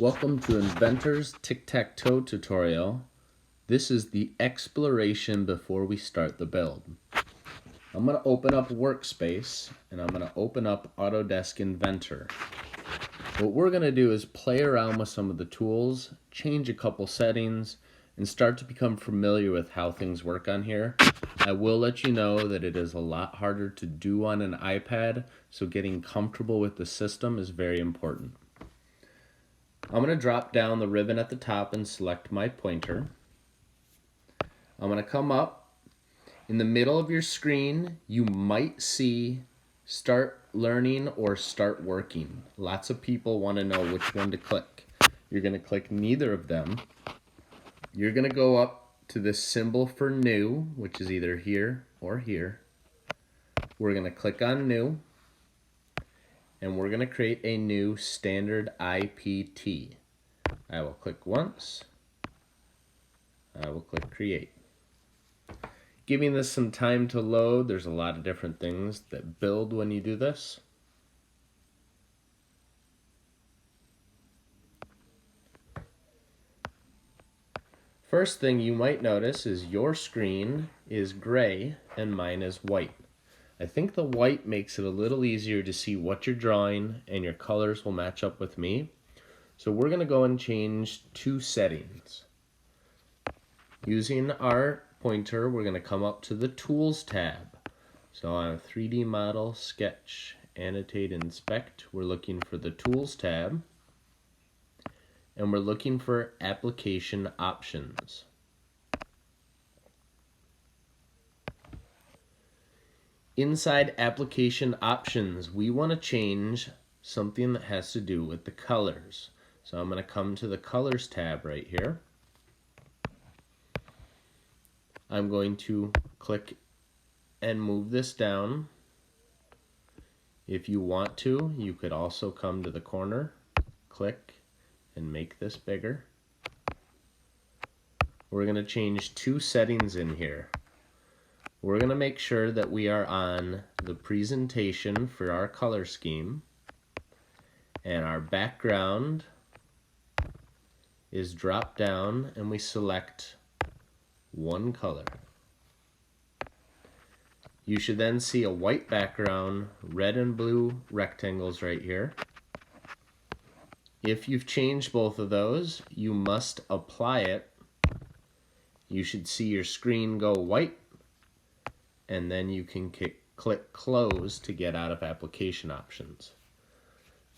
Welcome to Inventor's Tic-Tac-Toe tutorial. This is the exploration before we start the build. I'm going to open up Workspace and I'm going to open up Autodesk Inventor. What we're going to do is play around with some of the tools, change a couple settings, and start to become familiar with how things work on here. I will let you know that it is a lot harder to do on an iPad, so getting comfortable with the system is very important. I'm going to drop down the ribbon at the top and select my pointer. I'm going to come up. In the middle of your screen, you might see Start Learning or Start Working. Lots of people want to know which one to click. You're going to click neither of them. You're going to go up to this symbol for New, which is either here or here. We're going to click on New. And we're going to create a new standard IPT. I will click once. I will click Create. Giving this some time to load. There's a lot of different things that build when you do this. First thing you might notice is your screen is gray and mine is white. I think the white makes it a little easier to see what you're drawing and your colors will match up with me. So we're going to go and change two settings. Using our pointer, we're going to come up to the Tools tab. So on 3D Model, Sketch, Annotate, Inspect, we're looking for the Tools tab. And we're looking for Application Options. Inside Application Options, we want to change something that has to do with the colors. So I'm going to come to the Colors tab right here. I'm going to click and move this down. If you want to, you could also come to the corner, click, and make this bigger. We're going to change two settings in here. We're going to make sure that we are on the presentation for our color scheme, and our background is dropped down and we select one color. You should then see a white background, red and blue rectangles right here. If you've changed both of those, you must apply it. You should see your screen go white, and then you can click Close to get out of Application Options.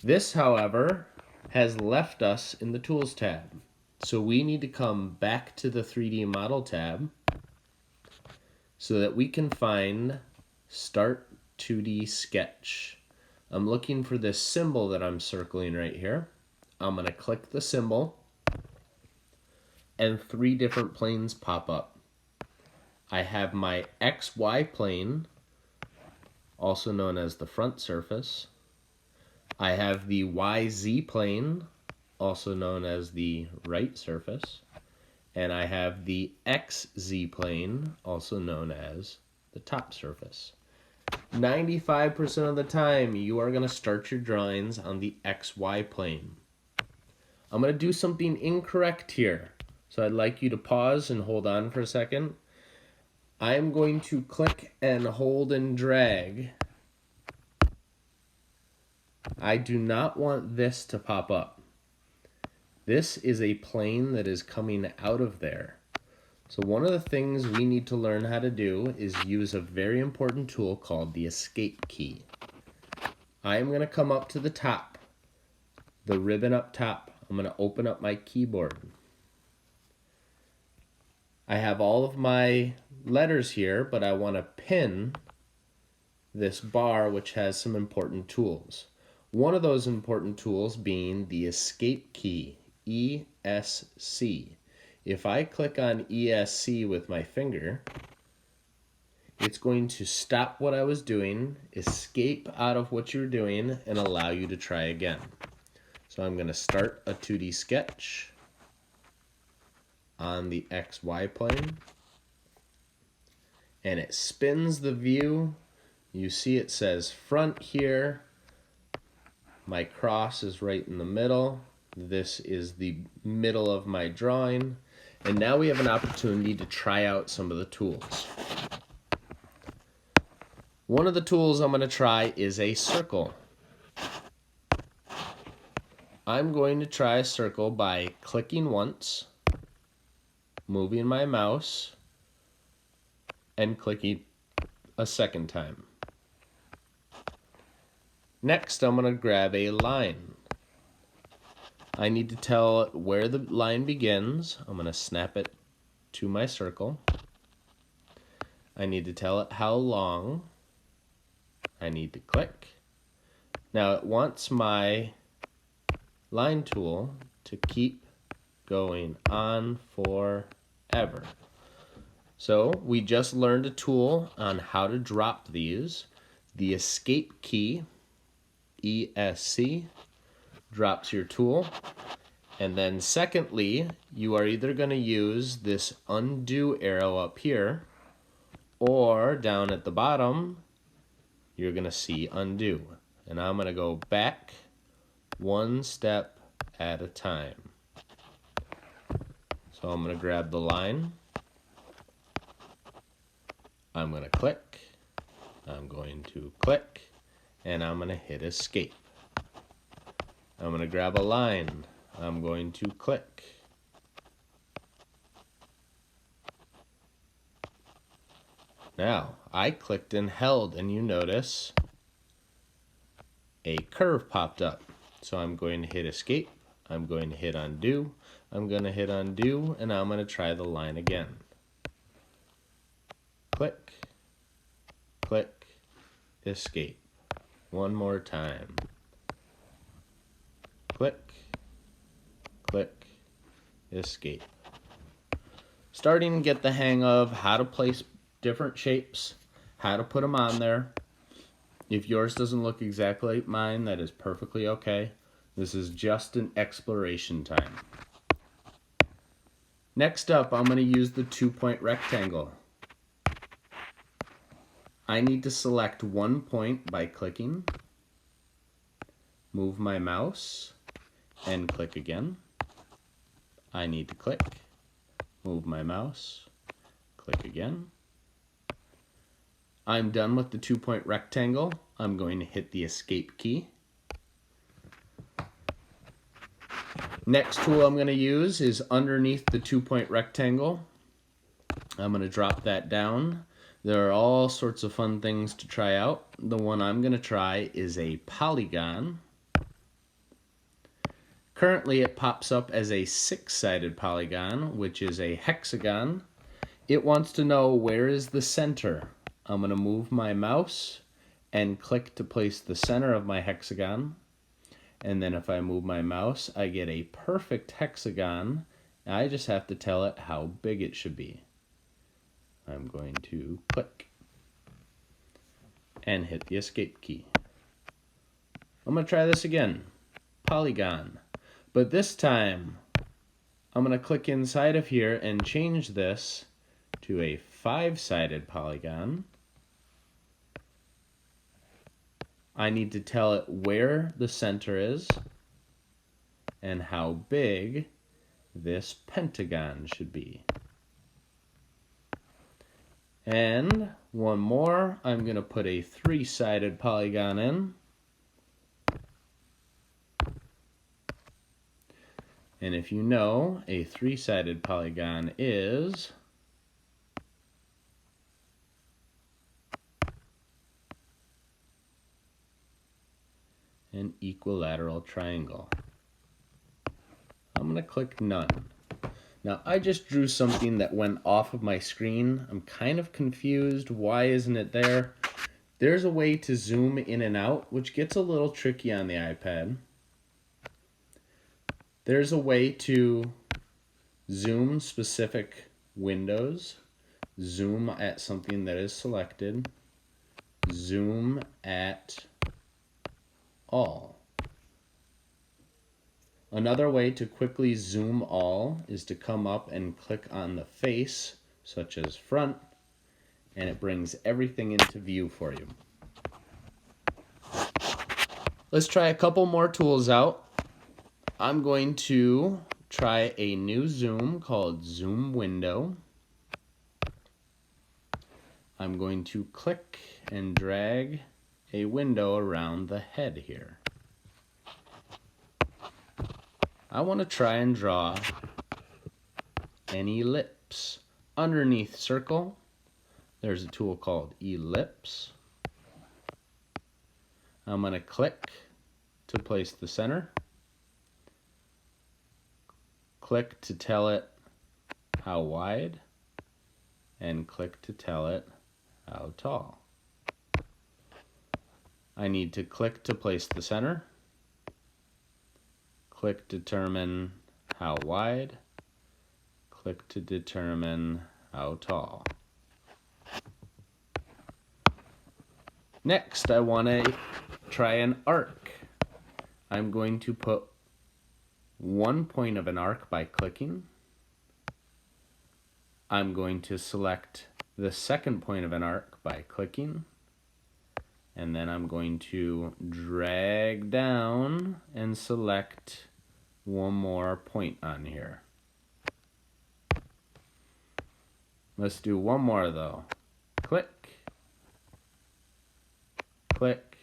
This, however, has left us in the Tools tab. So we need to come back to the 3D Model tab so that we can find Start 2D Sketch. I'm looking for this symbol that I'm circling right here. I'm going to click the symbol, and three different planes pop up. I have my XY plane, also known as the front surface. I have the YZ plane, also known as the right surface. And I have the XZ plane, also known as the top surface. 95% of the time, you are going to start your drawings on the XY plane. I'm going to do something incorrect here. So I'd like you to pause and hold on for a second. I'm going to click and hold and drag. I do not want this to pop up. This is a plane that is coming out of there. So one of the things we need to learn how to do is use a very important tool called the Escape key. I am going to come up to the top, the ribbon up top. I'm going to open up my keyboard. I have all of my letters here, but I want to pin this bar which has some important tools. One of those important tools being the Escape key, ESC. If I click on ESC with my finger, it's going to stop what I was doing, escape out of what you're doing, and allow you to try again. So I'm going to start a 2D sketch on the XY plane, and it spins the view. You see it says front here. My cross is right in the middle. This is the middle of my drawing. And now we have an opportunity to try out some of the tools. One of the tools I'm going to try is a circle. I'm going to try a circle by clicking once, moving my mouse, and clicking a second time. Next, I'm going to grab a line. I need to tell it where the line begins. I'm going to snap it to my circle. I need to tell it how long. I need to click. Now it wants my line tool to keep going on forever. So we just learned a tool on how to drop these. The escape key, ESC, drops your tool. And then secondly, you are either going to use this undo arrow up here, or down at the bottom, you're going to see undo. And I'm going to go back one step at a time. So I'm going to grab the line. I'm going to click. I'm going to click. And I'm going to hit escape. I'm going to grab a line. I'm going to click. Now, I clicked and held, and you notice a curve popped up. So I'm going to hit escape. I'm going to hit undo. I'm going to hit undo, and I'm going to try the line again. Click, click, escape. One more time. Click, click, escape. Starting to get the hang of how to place different shapes, how to put them on there. If yours doesn't look exactly like mine, that is perfectly okay. This is just an exploration time. Next up, I'm going to use the 2-point rectangle. I need to select one point by clicking, move my mouse, and click again. I need to click, move my mouse, click again. I'm done with the 2-point rectangle. I'm going to hit the escape key. Next tool I'm going to use is underneath the 2-point rectangle. I'm going to drop that down. There are all sorts of fun things to try out. The one I'm going to try is a polygon. Currently it pops up as a 6-sided polygon, which is a hexagon. It wants to know where is the center. I'm going to move my mouse and click to place the center of my hexagon. And then if I move my mouse, I get a perfect hexagon. I just have to tell it how big it should be. I'm going to click and hit the escape key. I'm going to try this again. Polygon. But this time, I'm going to click inside of here and change this to a 5-sided polygon. I need to tell it where the center is and how big this pentagon should be. And one more, I'm going to put a 3-sided polygon in. And if you know, a 3-sided polygon is an equilateral triangle. I'm going to click none. Now I just drew something that went off of my screen. I'm kind of confused. Why isn't it there? There's a way to zoom in and out, which gets a little tricky on the iPad. There's a way to zoom specific windows, zoom at something that is selected, zoom at all. Another way to quickly zoom all is to come up and click on the face, such as front, and it brings everything into view for you. Let's try a couple more tools out. I'm going to try a new zoom called Zoom Window. I'm going to click and drag a window around the head here. I want to try and draw an ellipse. Underneath circle, there's a tool called ellipse. I'm going to click to place the center. Click to tell it how wide, and click to tell it how tall. I need to click to place the center. Click to determine how wide. Click to determine how tall. Next, I want to try an arc. I'm going to put one point of an arc by clicking. I'm going to select the second point of an arc by clicking. And then I'm going to drag down and select one more point on here. Let's do one more though. Click, click,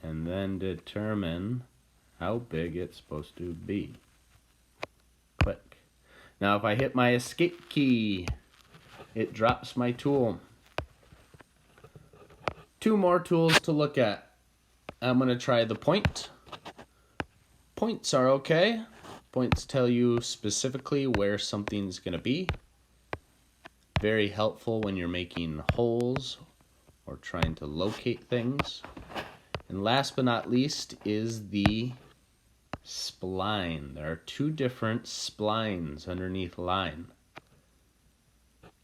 and then determine how big it's supposed to be. Click. Now if I hit my escape key, it drops my tool. Two more tools to look at. I'm going to try the point. Points are okay. Points tell you specifically where something's going to be. Very helpful when you're making holes or trying to locate things. And last but not least is the spline. There are two different splines underneath line.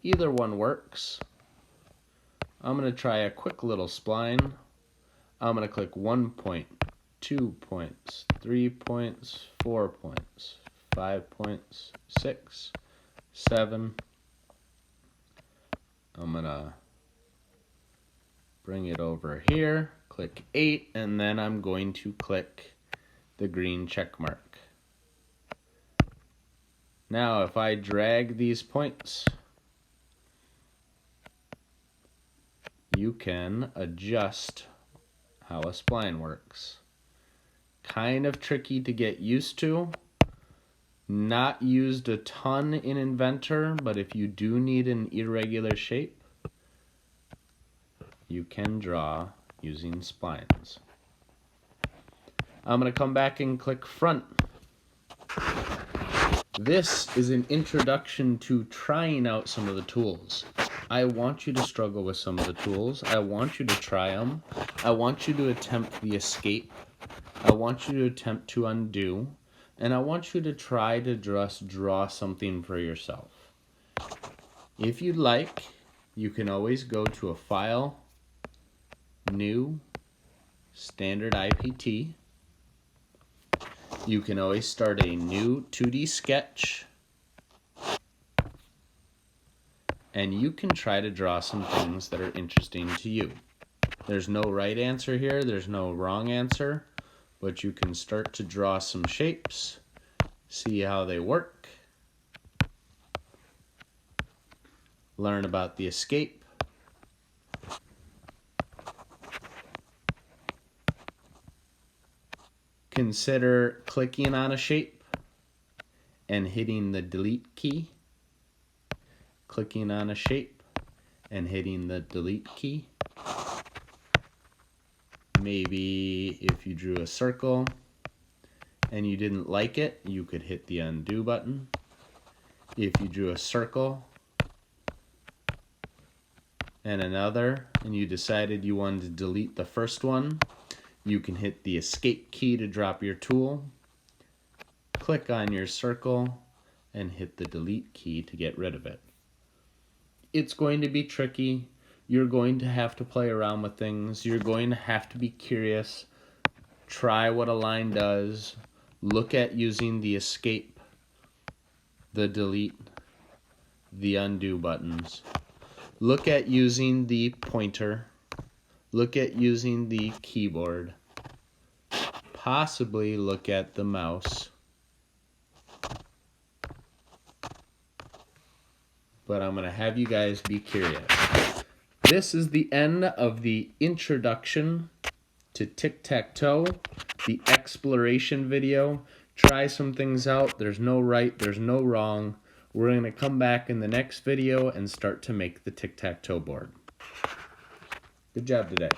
Either one works. I'm going to try a quick little spline. I'm going to click 1 point, 2 points, 3 points, 4 points, 5 points, 6, 7. I'm going to bring it over here, click 8, and then I'm going to click the green check mark. Now if I drag these points, you can adjust how a spline works. Kind of tricky to get used to. Not used a ton in Inventor, but if you do need an irregular shape, you can draw using splines. I'm going to come back and click front. This is an introduction to trying out some of the tools. I want you to struggle with some of the tools. I want you to try them. I want you to attempt the escape. I want you to attempt to undo. And I want you to try to just draw something for yourself. If you'd like, you can always go to a File, New, Standard IPT. You can always start a new 2D sketch. And you can try to draw some things that are interesting to you. There's no right answer here, there's no wrong answer, but you can start to draw some shapes, see how they work, learn about the escape, consider clicking on a shape and hitting the delete key. Clicking on a shape and hitting the delete key. Maybe if you drew a circle and you didn't like it, you could hit the undo button. If you drew a circle and another and you decided you wanted to delete the first one, you can hit the escape key to drop your tool. Click on your circle and hit the delete key to get rid of it. It's going to be tricky. You're going to have to play around with things. You're going to have to be curious. Try what a line does. Look at using the escape, the delete, the undo buttons. Look at using the pointer. Look at using the keyboard. possibly look at the mouse, but I'm going to have you guys be curious. This is the end of the introduction to tic-tac-toe, the exploration video. Try some things out. There's no right, there's no wrong. We're going to come back in the next video and start to make the tic-tac-toe board. Good job today.